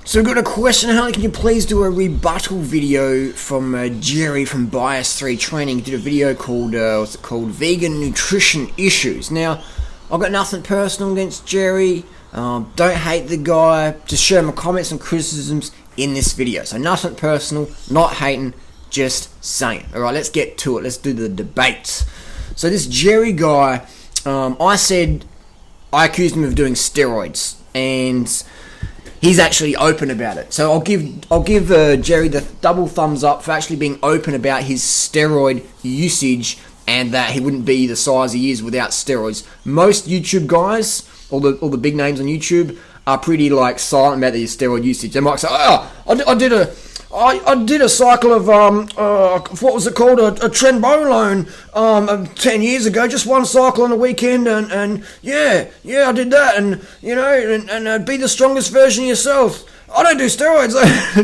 So we've got a question, Harley, can you please do a rebuttal video from Jerry from Bias 3 Training. He did a video called, Vegan Nutrition Issues. Now, I've got nothing personal against Jerry, don't hate the guy, just share my comments and criticisms in this video. So nothing personal, not hating, just saying. Alright, let's get to it, let's do the debate. So this Jerry guy, I accused him of doing steroids, and he's actually open about it. So I'll give Jerry the double thumbs up for actually being open about his steroid usage and that he wouldn't be the size he is without steroids. Most YouTube guys, all the big names on YouTube, are pretty like silent about their steroid usage. They might say, I did a cycle of what was it called, a trenbolone 10 years ago, just one cycle on the weekend, and yeah I did that, and you know, and be the strongest version of yourself. I don't do steroids.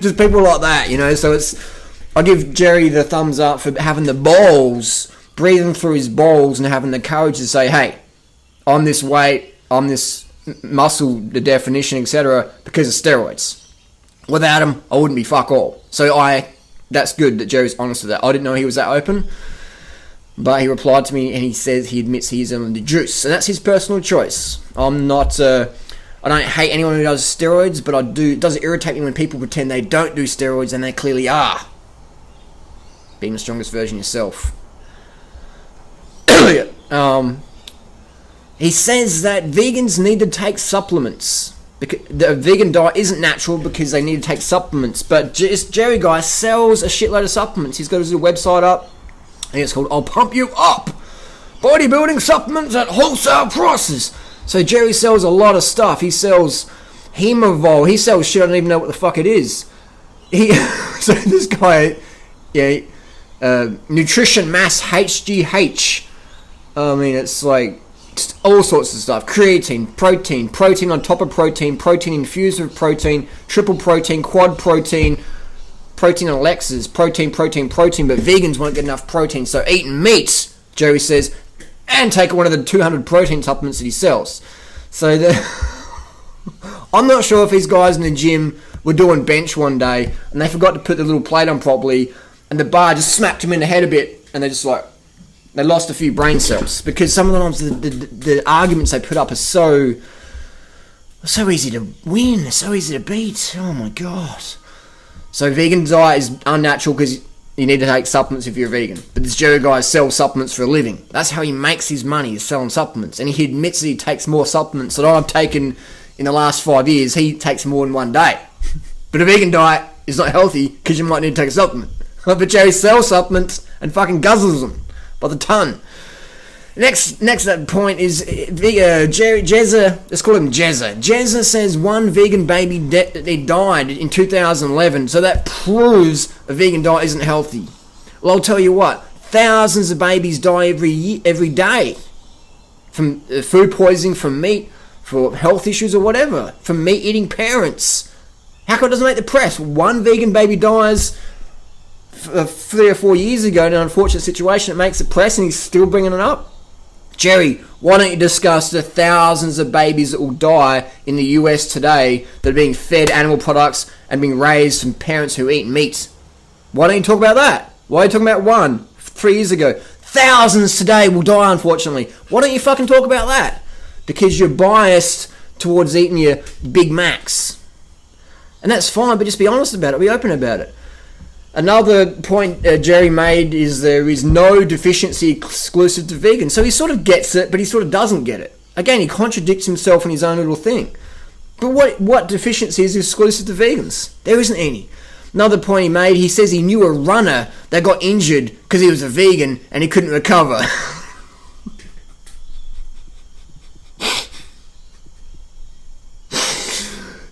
Just people like that, you know. So I give Jerry the thumbs up for having the balls, breathing through his balls, and having the courage to say, hey, I'm this weight, I'm this muscle, the definition, etc., because of steroids. Without him, I wouldn't be fuck all. So that's good that Jerry's honest with that. I didn't know he was that open, but he replied to me and he says he admits he's on the juice, and that's his personal choice. I'm not, I don't hate anyone who does steroids, but it does irritate me when people pretend they don't do steroids and they clearly are. Being the strongest version yourself. He says that vegans need to take supplements. The vegan diet isn't natural because they need to take supplements, but this Jerry guy sells a shitload of supplements. He's got his website up, and it's called I'll Pump You Up, bodybuilding supplements at wholesale prices. So Jerry sells a lot of stuff. He sells Hemovol. He sells shit I don't even know what the fuck it is. So this guy, Nutrition Mass HGH. I mean, it's like all sorts of stuff. Creatine, protein on top of protein infused with protein, triple protein, quad protein Alexas, protein, but vegans won't get enough protein, so eating meat, Jerry says, and take one of the 200 protein supplements that he sells. So I'm not sure if these guys in the gym were doing bench one day, and they forgot to put the little plate on properly, and the bar just smacked him in the head a bit, and they lost a few brain cells, because some of the times the arguments they put up are so easy to win, so easy to beat. Oh my god. So vegan diet is unnatural because you need to take supplements if you're a vegan. But this Jerry guy sells supplements for a living. That's how he makes his money, is selling supplements. And he admits that he takes more supplements than I've taken in the last 5 years. He takes more in one day. But a vegan diet is not healthy because you might need to take a supplement. But Jerry sells supplements and fucking guzzles them by the ton. Next point is Jezza. Let's call him Jezza. Jezza says one vegan baby died in 2011, so that proves a vegan diet isn't healthy. Well, I'll tell you what, thousands of babies die every day from food poisoning, from meat, for health issues or whatever, from meat-eating parents. How come it doesn't make the press? One vegan baby dies 3 or 4 years ago in an unfortunate situation. It makes the press and he's still bringing it up. Jerry, why don't you discuss the thousands of babies that will die in the US today that are being fed animal products and being raised from parents who eat meat? Why don't you talk about that? Why are you talking about 3 years ago? Thousands today will die, unfortunately. Why don't you fucking talk about that? Because you're biased towards eating your Big Macs. And that's fine, but just be honest about it. Be open about it. Another point Jerry made is there is no deficiency exclusive to vegans. So he sort of gets it, but he sort of doesn't get it. Again, he contradicts himself in his own little thing. But what deficiency is exclusive to vegans? There isn't any. Another point he made, he says he knew a runner that got injured because he was a vegan and he couldn't recover.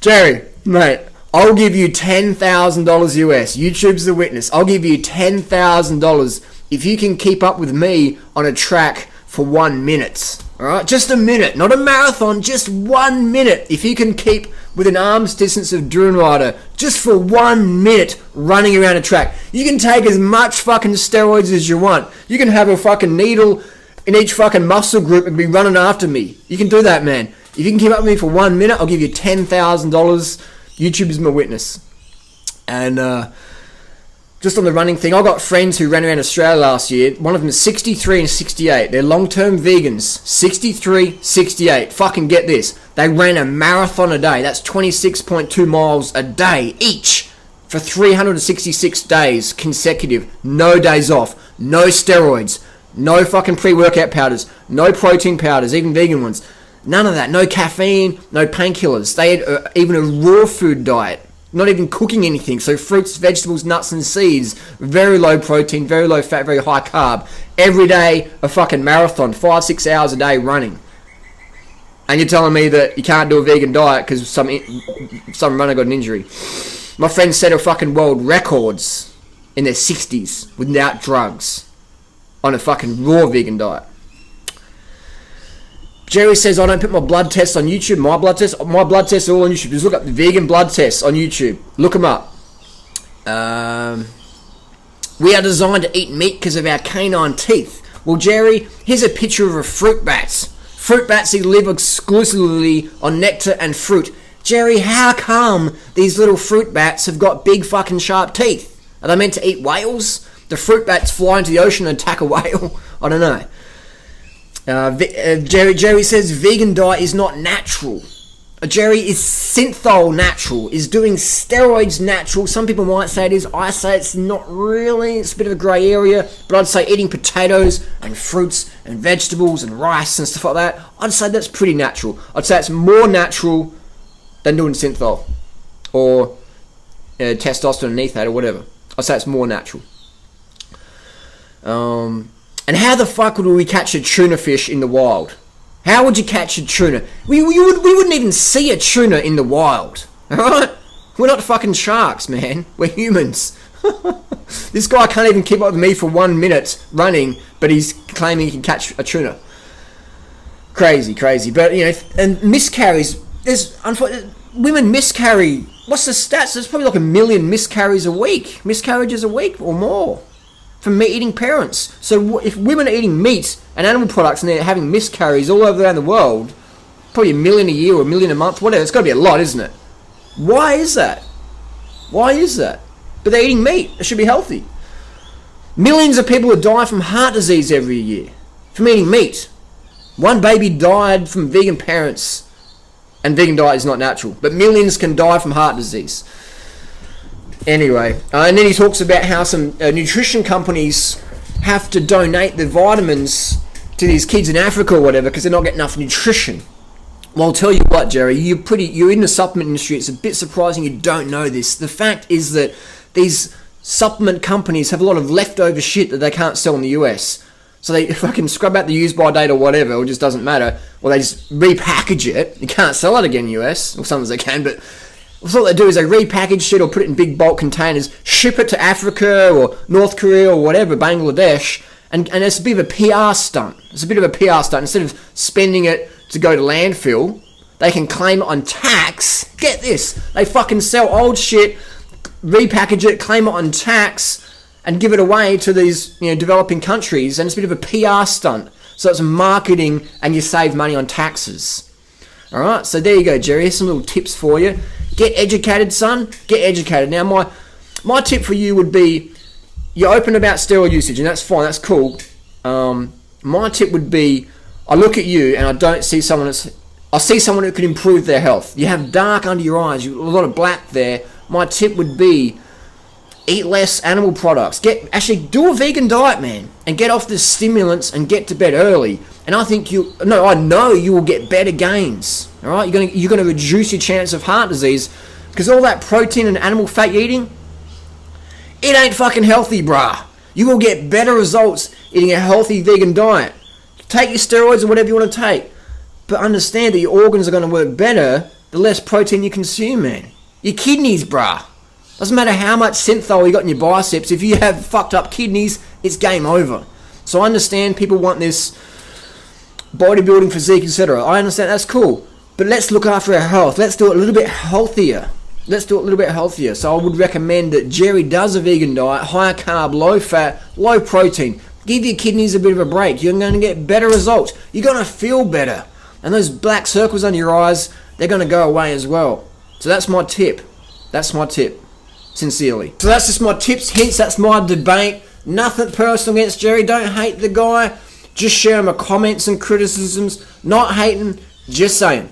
Jerry, mate, I'll give you $10,000 US. YouTube's the witness. I'll give you $10,000 if you can keep up with me on a track for 1 minute. Alright? Just a minute. Not a marathon, just 1 minute. If you can keep within arm's distance of Dune Rider just for 1 minute running around a track. You can take as much fucking steroids as you want. You can have a fucking needle in each fucking muscle group and be running after me. You can do that, man. If you can keep up with me for 1 minute, I'll give you $10,000. YouTube is my witness. And just on the running thing, I got friends who ran around Australia last year. One of them is 63 and 68. They're long-term vegans. 63, 68. Fucking get this. They ran a marathon a day. That's 26.2 miles a day each for 366 days consecutive. No days off. No steroids. No fucking pre-workout powders. No protein powders, even vegan ones. None of that. No caffeine. No painkillers. They had even a raw food diet. Not even cooking anything. So fruits, vegetables, nuts and seeds. Very low protein, very low fat, very high carb. Every day a fucking marathon. 5-6 hours a day running. And you're telling me that you can't do a vegan diet because some runner got an injury. My friends set a fucking world records in their 60s without drugs on a fucking raw vegan diet. Jerry says, I don't put my blood tests on YouTube. My blood tests are all on YouTube. Just look up the vegan blood tests on YouTube. Look them up. We are designed to eat meat because of our canine teeth. Well, Jerry, here's a picture of a fruit bat. Fruit bats, they live exclusively on nectar and fruit. Jerry, how come these little fruit bats have got big fucking sharp teeth? Are they meant to eat whales? The fruit bats fly into the ocean and attack a whale? I don't know. Jerry says vegan diet is not natural. Jerry, is synthol natural? Is doing steroids natural? Some people might say it is. I say it's not really. It's a bit of a grey area. But I'd say eating potatoes and fruits and vegetables and rice and stuff like that, I'd say that's pretty natural. I'd say it's more natural than doing synthol or testosterone and ethate or whatever. I'd say it's more natural. And how the fuck would we catch a tuna fish in the wild? How would you catch a tuna? We wouldn't even see a tuna in the wild. Alright? We're not fucking sharks, man. We're humans. This guy can't even keep up with me for 1 minute running, but he's claiming he can catch a tuna. Crazy. But, you know, and miscarries, women miscarry. What's the stats? There's probably like 1 million miscarriages a week or more. From meat-eating parents. So if women are eating meat and animal products and they're having miscarriages all over around the world, probably 1 million a year or 1 million a month, whatever, it's got to be a lot, isn't it? Why is that? But they're eating meat. It should be healthy. Millions of people are dying from heart disease every year from eating meat. One baby died from vegan parents, and vegan diet is not natural. But millions can die from heart disease. Anyway, and then he talks about how some nutrition companies have to donate the vitamins to these kids in Africa or whatever because they're not getting enough nutrition. Well, I'll tell you what, Jerry, you're in the supplement industry. It's a bit surprising you don't know this. The fact is that these supplement companies have a lot of leftover shit that they can't sell in the US. So they fucking scrub out the use-by date or whatever, or it just doesn't matter. Or they just repackage it. You can't sell it again in the US, or sometimes they can, but what they do is they repackage shit or put it in big bulk containers, ship it to Africa or North Korea or whatever, Bangladesh, and it's a bit of a PR stunt. Instead of spending it to go to landfill, they can claim it on tax. Get this. They fucking sell old shit, repackage it, claim it on tax, and give it away to these, you know, developing countries, and it's a bit of a PR stunt. So it's marketing and you save money on taxes. Alright, so there you go, Jerry. Here's some little tips for you. Get educated, son. Get educated. Now, my tip for you would be, you're open about steroid usage, and that's fine. That's cool. My tip would be, I look at you, and I don't see someone I see someone who could improve their health. You have dark under your eyes. A lot of black there. My tip would be, eat less animal products. Actually, do a vegan diet, man, and get off the stimulants and get to bed early. And I know you will get better gains. All right, you're going to reduce your chance of heart disease because all that protein and animal fat you're eating, it ain't fucking healthy, brah. You will get better results eating a healthy vegan diet. Take your steroids or whatever you want to take, but understand that your organs are going to work better the less protein you consume, man. Your kidneys, brah. Doesn't matter how much synthol you got in your biceps. If you have fucked up kidneys, it's game over. So I understand people want this bodybuilding physique, etc. I understand, that's cool. But let's look after our health. Let's do it a little bit healthier. So I would recommend that Jerry does a vegan diet, higher carb, low fat, low protein. Give your kidneys a bit of a break. You're going to get better results. You're going to feel better. And those black circles under your eyes, they're going to go away as well. So that's my tip. That's my tip. Sincerely. So that's just my tips, hints, that's my debate. Nothing personal against Jerry. Don't hate the guy. Just share my comments and criticisms. Not hating, just saying.